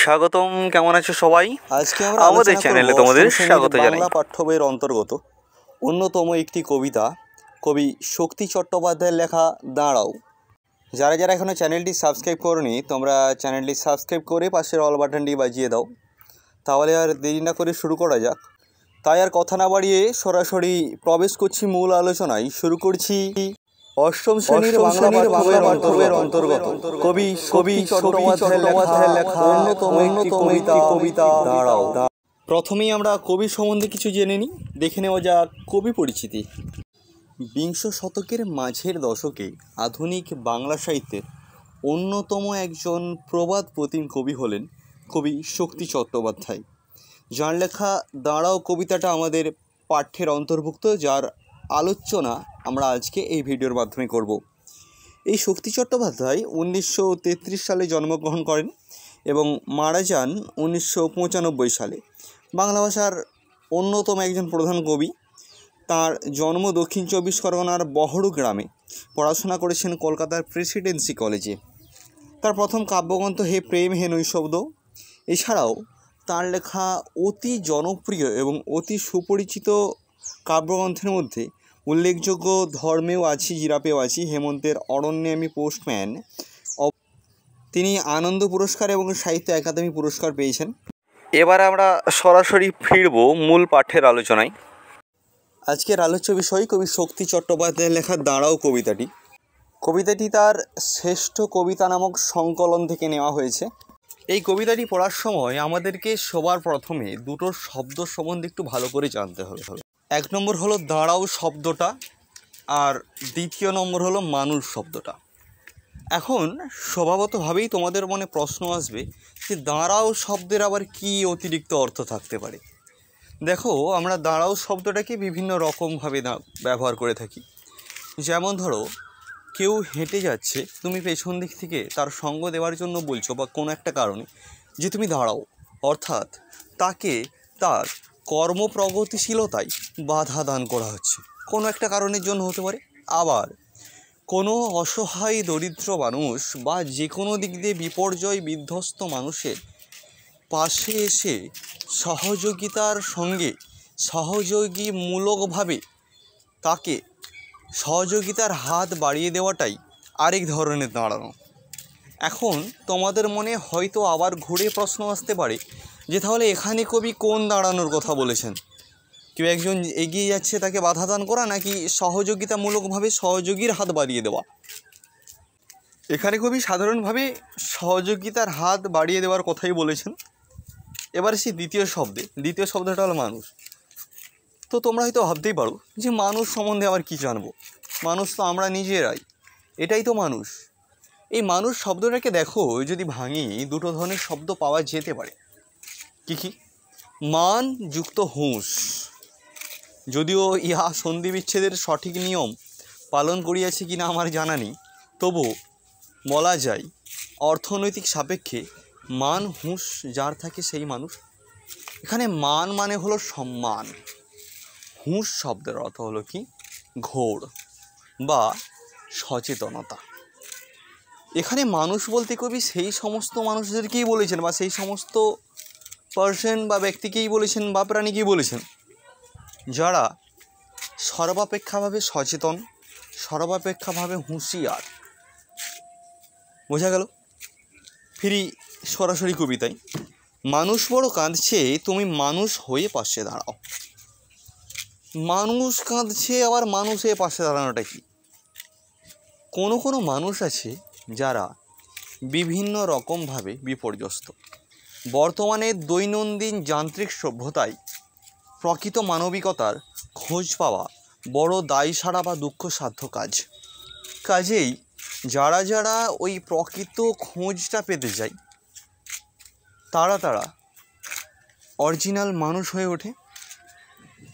স্বাগতম। কেমন আছো সবাই? আজকে আমরা আমাদের চ্যানেলে তোমাদের স্বাগত জানাই। বাংলা পাঠ্য বইয়ের অন্তর্গত অন্যতম একটি কবিতা কবি শক্তি চট্টোপাধ্যায়ের লেখা দাঁড়াও। যারা যারা এখনও চ্যানেলটি সাবস্ক্রাইব করোনি তোমরা চ্যানেলটি সাবস্ক্রাইব করে পাশের অল বাটনটি বাজিয়ে দাও। তাহলে আর দেরি না করে শুরু করা যাক। তাই আর কথা না বাড়িয়ে সরাসরি প্রবেশ করছি মূল আলোচনায়। শুরু করছি অষ্টম শ্রেণীর বাংলা পাঠ্য বইয়ের অন্তর্গত কবি চট্টোপাধ্যায়ের লেখা অন্যতম একটি কবিতা দাঁড়াও। প্রথমেই আমরা কবি সম্বন্ধে কিছু জেনে নিই। দেখে নেওয়া যাক কবি পরিচিতি। বিংশ শতকের মাঝের দশকে আধুনিক বাংলা সাহিত্যের অন্যতম একজন প্রবাদ প্রতিম কবি হলেন কবি শক্তি চট্টোপাধ্যায়, যার লেখা দাঁড়াও কবিতাটা আমাদের পাঠ্যের অন্তর্ভুক্ত, যার আলোচনা আমরা আজকে এই ভিডিওর মাধ্যমে করব। এই শক্তি চট্টোপাধ্যায় 1933 সালে জন্মগ্রহণ করেন এবং মারা যান 1995 সালে। বাংলা ভাষার অন্যতম একজন প্রধান কবি। তার জন্ম দক্ষিণ চব্বিশ পরগনার বহড়ু গ্রামে। পড়াশোনা করেছেন কলকাতার প্রেসিডেন্সি কলেজে। তার প্রথম কাব্যগ্রন্থ হে প্রেম হে নৈশব্দ। এছাড়াও তার লেখা অতি জনপ্রিয় এবং অতি সুপরিচিত কাব্যগ্রন্থের মধ্যে উল্লেখযোগ্য ধর্মেও আছি জিরাপেও আছি, হেমন্তের অরণ্যে আমি পোস্টম্যান। তিনি আনন্দ পুরস্কার এবং সাহিত্য একাডেমি পুরস্কার পেয়েছেন। এবার আমরা সরাসরি ফিরব মূল পাঠ্যের আলোচনায়। আজকের আলোচ্য বিষয় কবি শক্তি চট্টোপাধ্যায়ের লেখা দাঁড়াও কবিতাটি তার শ্রেষ্ঠ কবিতা নামক সংকলন থেকে নেওয়া হয়েছে। এই কবিতাটি পড়ার সময় আমাদেরকে সবার প্রথমে দুটো শব্দ সম্বন্ধে একটু ভালো করে জানতে হবে। এক নম্বর হলো দাঁড়াও শব্দটা, আর দ্বিতীয় নম্বর হলো মানুষ শব্দটা। এখন স্বভাবতভাবেই তোমাদের মনে প্রশ্ন আসবে যে দাঁড়াও শব্দের আবার কী অতিরিক্ত অর্থ থাকতে পারে। দেখো, আমরা দাঁড়াও শব্দটাকে বিভিন্ন রকমভাবে ব্যবহার করে থাকি। যেমন ধরো, কেউ হেঁটে যাচ্ছে, তুমি পেছন দিক থেকে তার সঙ্গ দেওয়ার জন্য বলছো বা কোনো একটা কারণে যে তুমি দাঁড়াও, অর্থাৎ তাকে তার কর্মপ্রগতিশীলতায় বাধা দান করা হচ্ছে, কোনো একটা কারণের জন্য হতে পারে। আবার কোনো অসহায় দরিদ্র মানুষ বা যে কোনো দিক দিয়ে বিপর্যয় বিধ্বস্ত মানুষের পাশে এসে সহযোগিতার সঙ্গে সহযোগীমূলকভাবে তাকে সহযোগিতার হাত বাড়িয়ে দেওয়াটাই আরেক ধরনের দাঁড়ানো। এখন তোমাদের মনে হয়তো আবার ঘুরে প্রশ্ন আসতে পারে যে তাহলে এখানে কবি কোন দাঁড়ানোর কথা বলেছেন? কেউ একজন এগিয়ে যাচ্ছে তাকে বাধা দান করা, নাকি সহযোগিতামূলকভাবে সহযোগীর হাত বাড়িয়ে দেওয়া? এখানে কবি সাধারণভাবে সহযোগিতার হাত বাড়িয়ে দেওয়ার কথাই বলেছেন। এবার সেই দ্বিতীয় শব্দটা হলো মানুষ। তো তোমরা হয়তো ভাবতেই পারো যে মানুষ সম্বন্ধে আবার কী জানবো, মানুষ তো আমরা নিজেরাই, এটাই তো মানুষ। এই মানুষ শব্দটাকে দেখো, যদি ভাঙি দুটো ধরনের শব্দ পাওয়া যেতে পারে। কী? মান যুক্ত হুঁশ। যদিও ইহা সন্ধি বিচ্ছেদের সঠিক নিয়ম পালন করিয়াছে কিনা আমার জানা নেই, তবু বলা যায় অর্থনৈতিক সাপেক্ষে মান হুঁশ যার থাকে সেই মানুষ। এখানে মান মানে হলো সম্মান, হুঁশ শব্দের অর্থ হলো কি ঘোর বা সচেতনতা। এখানে মানুষ বলতে কবি সেই সমস্ত মানুষদেরকেই বলেছেন বা সেই সমস্ত পার্সন বা ব্যক্তিকেই বলেছেন বা প্রাণীকেই বলেছেন যারা সর্বাপেক্ষাভাবে সচেতন, সর্বাপেক্ষাভাবে হুঁশিয়ার। বোঝা গেল? ফিরি সরাসরি কবিতায়। মানুষ বড় কাঁদছে, তুমি মানুষ হয়ে পাশে দাঁড়াও। মানুষ কাঁদছে, আবার মানুষের পাশে দাঁড়ানোটা কি? কোনো মানুষ আছে যারা বিভিন্ন রকমভাবে বিপর্যস্ত। বর্তমানে দৈনন্দিন যান্ত্রিক সভ্যতায় প্রকৃত মানবিকতার খোঁজ পাওয়া বড় দায়সারা বা দুঃখসাধ্য কাজ। কাজেই যারা ওই প্রকৃত খোঁজটা পেতে যায় তারা অরিজিনাল মানুষ হয়ে ওঠে।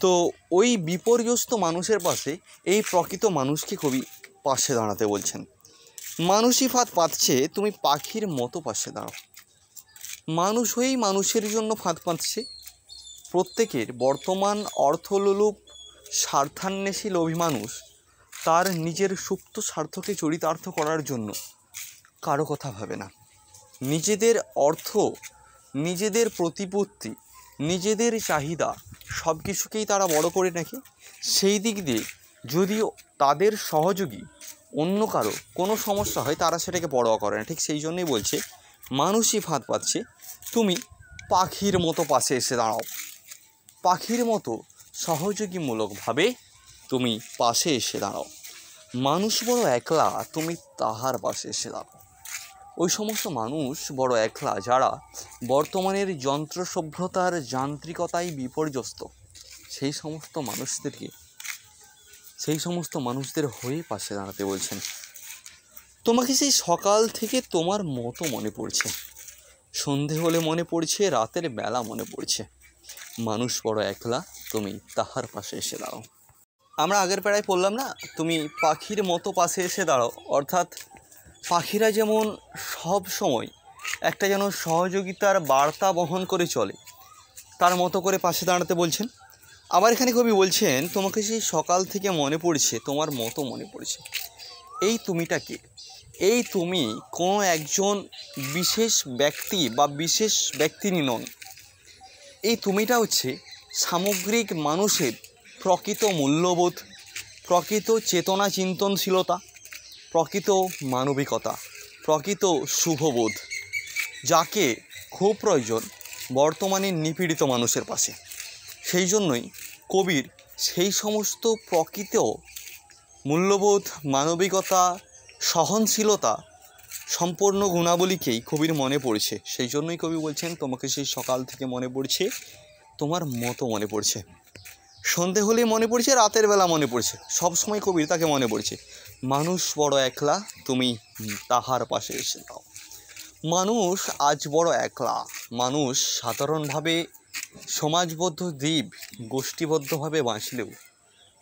তো ওই বিপর্যস্ত মানুষের পাশে এই প্রকৃত মানুষকে কবি পাশে দাঁড়াতে বলছেন। মানুষই ফাঁদ পাতছে, তুমি পাখির মতো পাশে দাঁড়াও। মানুষ হয়েই মানুষের জন্য ফাঁদ পাতছে। প্রত্যেকের বর্তমান অর্থলোলুপ স্বার্থান্বেষী লোভী মানুষ তার নিজের সুপ্ত স্বার্থকে চরিতার্থ করার জন্য কারো কথা ভাবে না। নিজেদের অর্থ নিজেদের প্রতিপত্তি, নিজেদের চাহিদা সব কিছুকেই তারা বড় করে রাখে। সেই দিক দিয়ে যদিও তাদের সহযোগী অন্য কারো কোনো সমস্যা হয়, তারা সেটাকে পরোয়া করে না। ঠিক সেই জন্যই বলছে, মানুষই ফাঁদ পাচ্ছে, তুমি পাখির মতো পাশে এসে দাঁড়াও। পাখির মতো সহযোগীমূলকভাবে তুমি পাশে এসে দাঁড়াও। মানুষ বড় একলা, তুমি তাহার পাশে এসে দাঁড়াও। ওই সমস্ত মানুষ বড় একলা যারা বর্তমানের যন্ত্র সভ্যতার যান্ত্রিকতায় বিপর্যস্ত, সেই সমস্ত মানুষদের হয়ে পাশে দাঁড়াতে বলছেন। তোমাকে সেই সকাল থেকে তোমার মতো মনে পড়ছে, সন্ধে হলে মনে পড়ছে, রাতের বেলা মনে পড়ছে। মানুষ বড় একলা, তুমি তাহার পাশে এসে দাঁড়াও। আমরা আগের প্যারায় পড়লাম না, তুমি পাখির মতো পাশে এসে দাঁড়াও। অর্থাৎ পাখিরা যেমন সব সময় একটা যেন সহযোগিতার বার্তা বহন করে চলে, তার মতো করে পাশে দাঁড়াতে বলছেন। আবার এখানে কবি বলছেন, তোমাকে সেই সকাল থেকে মনে পড়ছে, তোমার মতো মনে পড়ছে। এই তুমিটাকে, এই তুমি কোনো একজন বিশেষ ব্যক্তি বা বিশেষ ব্যক্তিনি নন। এই তুমিটা হচ্ছে সামগ্রিক মানুষের প্রকৃত মূল্যবোধ, প্রকৃত চেতনা চিন্তনশীলতা, প্রকৃত মানবিকতা, প্রকৃত শুভবোধ, যাকে খুব প্রয়োজন বর্তমানে নিপীড়িত মানুষের পাশে। সেই জন্যই কবির সেই সমস্ত প্রকৃত মূল্যবোধ, মানবিকতা, সহনশীলতা সম্পূর্ণ গুণাবলীকেই কবির মনে পড়ছে। সেই জন্যই কবি বলছেন, তোমাকে সেই সকাল থেকে মনে পড়ছে, তোমার মতো মনে পড়ছে। সন্ধে হলেই মনে পড়ছে, রাতের বেলা মনে পড়ছে, সবসময় কবির তাকে মনে পড়ছে। মানুষ বড় একলা, তুমি তাহার পাশে এসে দাও। মানুষ আজ বড় একলা। মানুষ সাধারণভাবে সমাজবদ্ধ জীব, গোষ্ঠীবদ্ধভাবে বাঁচলেও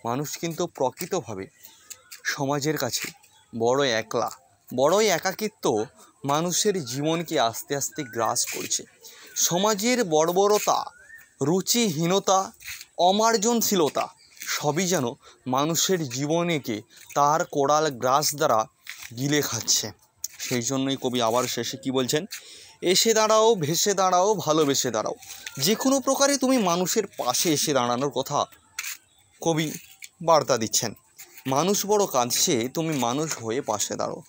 মানুষ কিন্তু প্রকৃতভাবে সমাজের কাছে বড় একলা। বড়ই একাকিত্ব মানুষের জীবনকে আস্তে আস্তে গ্রাস করছে। সমাজের বর্বরতা, রুচিহীনতা, অমার্জনশীলতা সবই যেন মানুষের জীবনেকে তার কোড়াল গ্রাস দ্বারা গিলে খাচ্ছে। সেই জন্যই কবি আবার শেষে কি বলছেন, এসে দাঁড়াও, ভেসে দাঁড়াও, ভালোবেসে দাঁড়াও। যে কোনো প্রকারে তুমি মানুষের পাশে এসে দাঁড়ানোর কথা কবি বার্তা দিচ্ছেন। মানুষ বড় কাঁদছে, তুমি মানুষ হয়ে পাশে দাঁড়াও।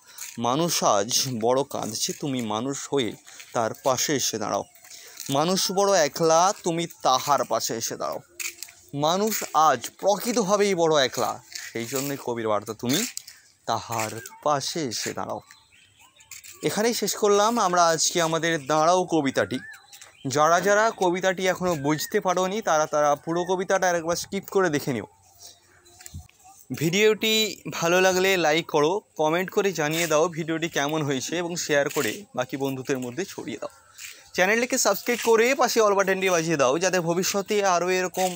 মানুষ আজ বড় কাঁদছে, তুমি মানুষ হয়ে তার পাশে এসে দাঁড়াও। মানুষ বড় একলা, তুমি তাহার পাশে এসে দাঁড়াও। মানুষ আজ প্রকৃতভাবেই বড় একলা, সেই জন্যই কবির বার্তা, তুমি তাহার পাশে এসে দাঁড়াও। এখানেই শেষ করলাম আমরা আজকে আমাদের দাঁড়াও কবিতাটি। যারা যারা কবিতাটি এখনও বুঝতে পারোনি, তারা পুরো কবিতাটা একবার স্কিপ করে দেখে নিও। ভিডিওটি ভালো লাগলে লাইক করো, কমেন্ট করে জানিয়ে দাও ভিডিওটি কেমন হয়েছে, এবং শেয়ার করে বাকি বন্ধুদের মধ্যে ছড়িয়ে দাও। চ্যানেলটিকে সাবস্ক্রাইব করে পাশে অল বাটনটি বাজিয়ে দাও, যাতে ভবিষ্যতে আরও এরকম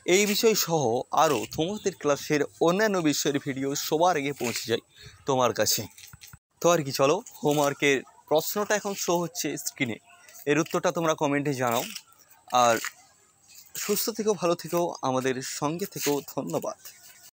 এই বিষয় সহ আরও তোমাদের ক্লাসের অন্যান্য বিষয়ের ভিডিও সবার আগে পৌঁছে যায় তোমার কাছে। তো আর কি, চলো, হোমওয়ার্কের প্রশ্নটা এখন শো হচ্ছে স্ক্রিনে, এর উত্তরটা তোমরা কমেন্টে জানাও। আর সুস্থ থেকো, ভালো থেকো, আমাদের সঙ্গে থেকো। ধন্যবাদ।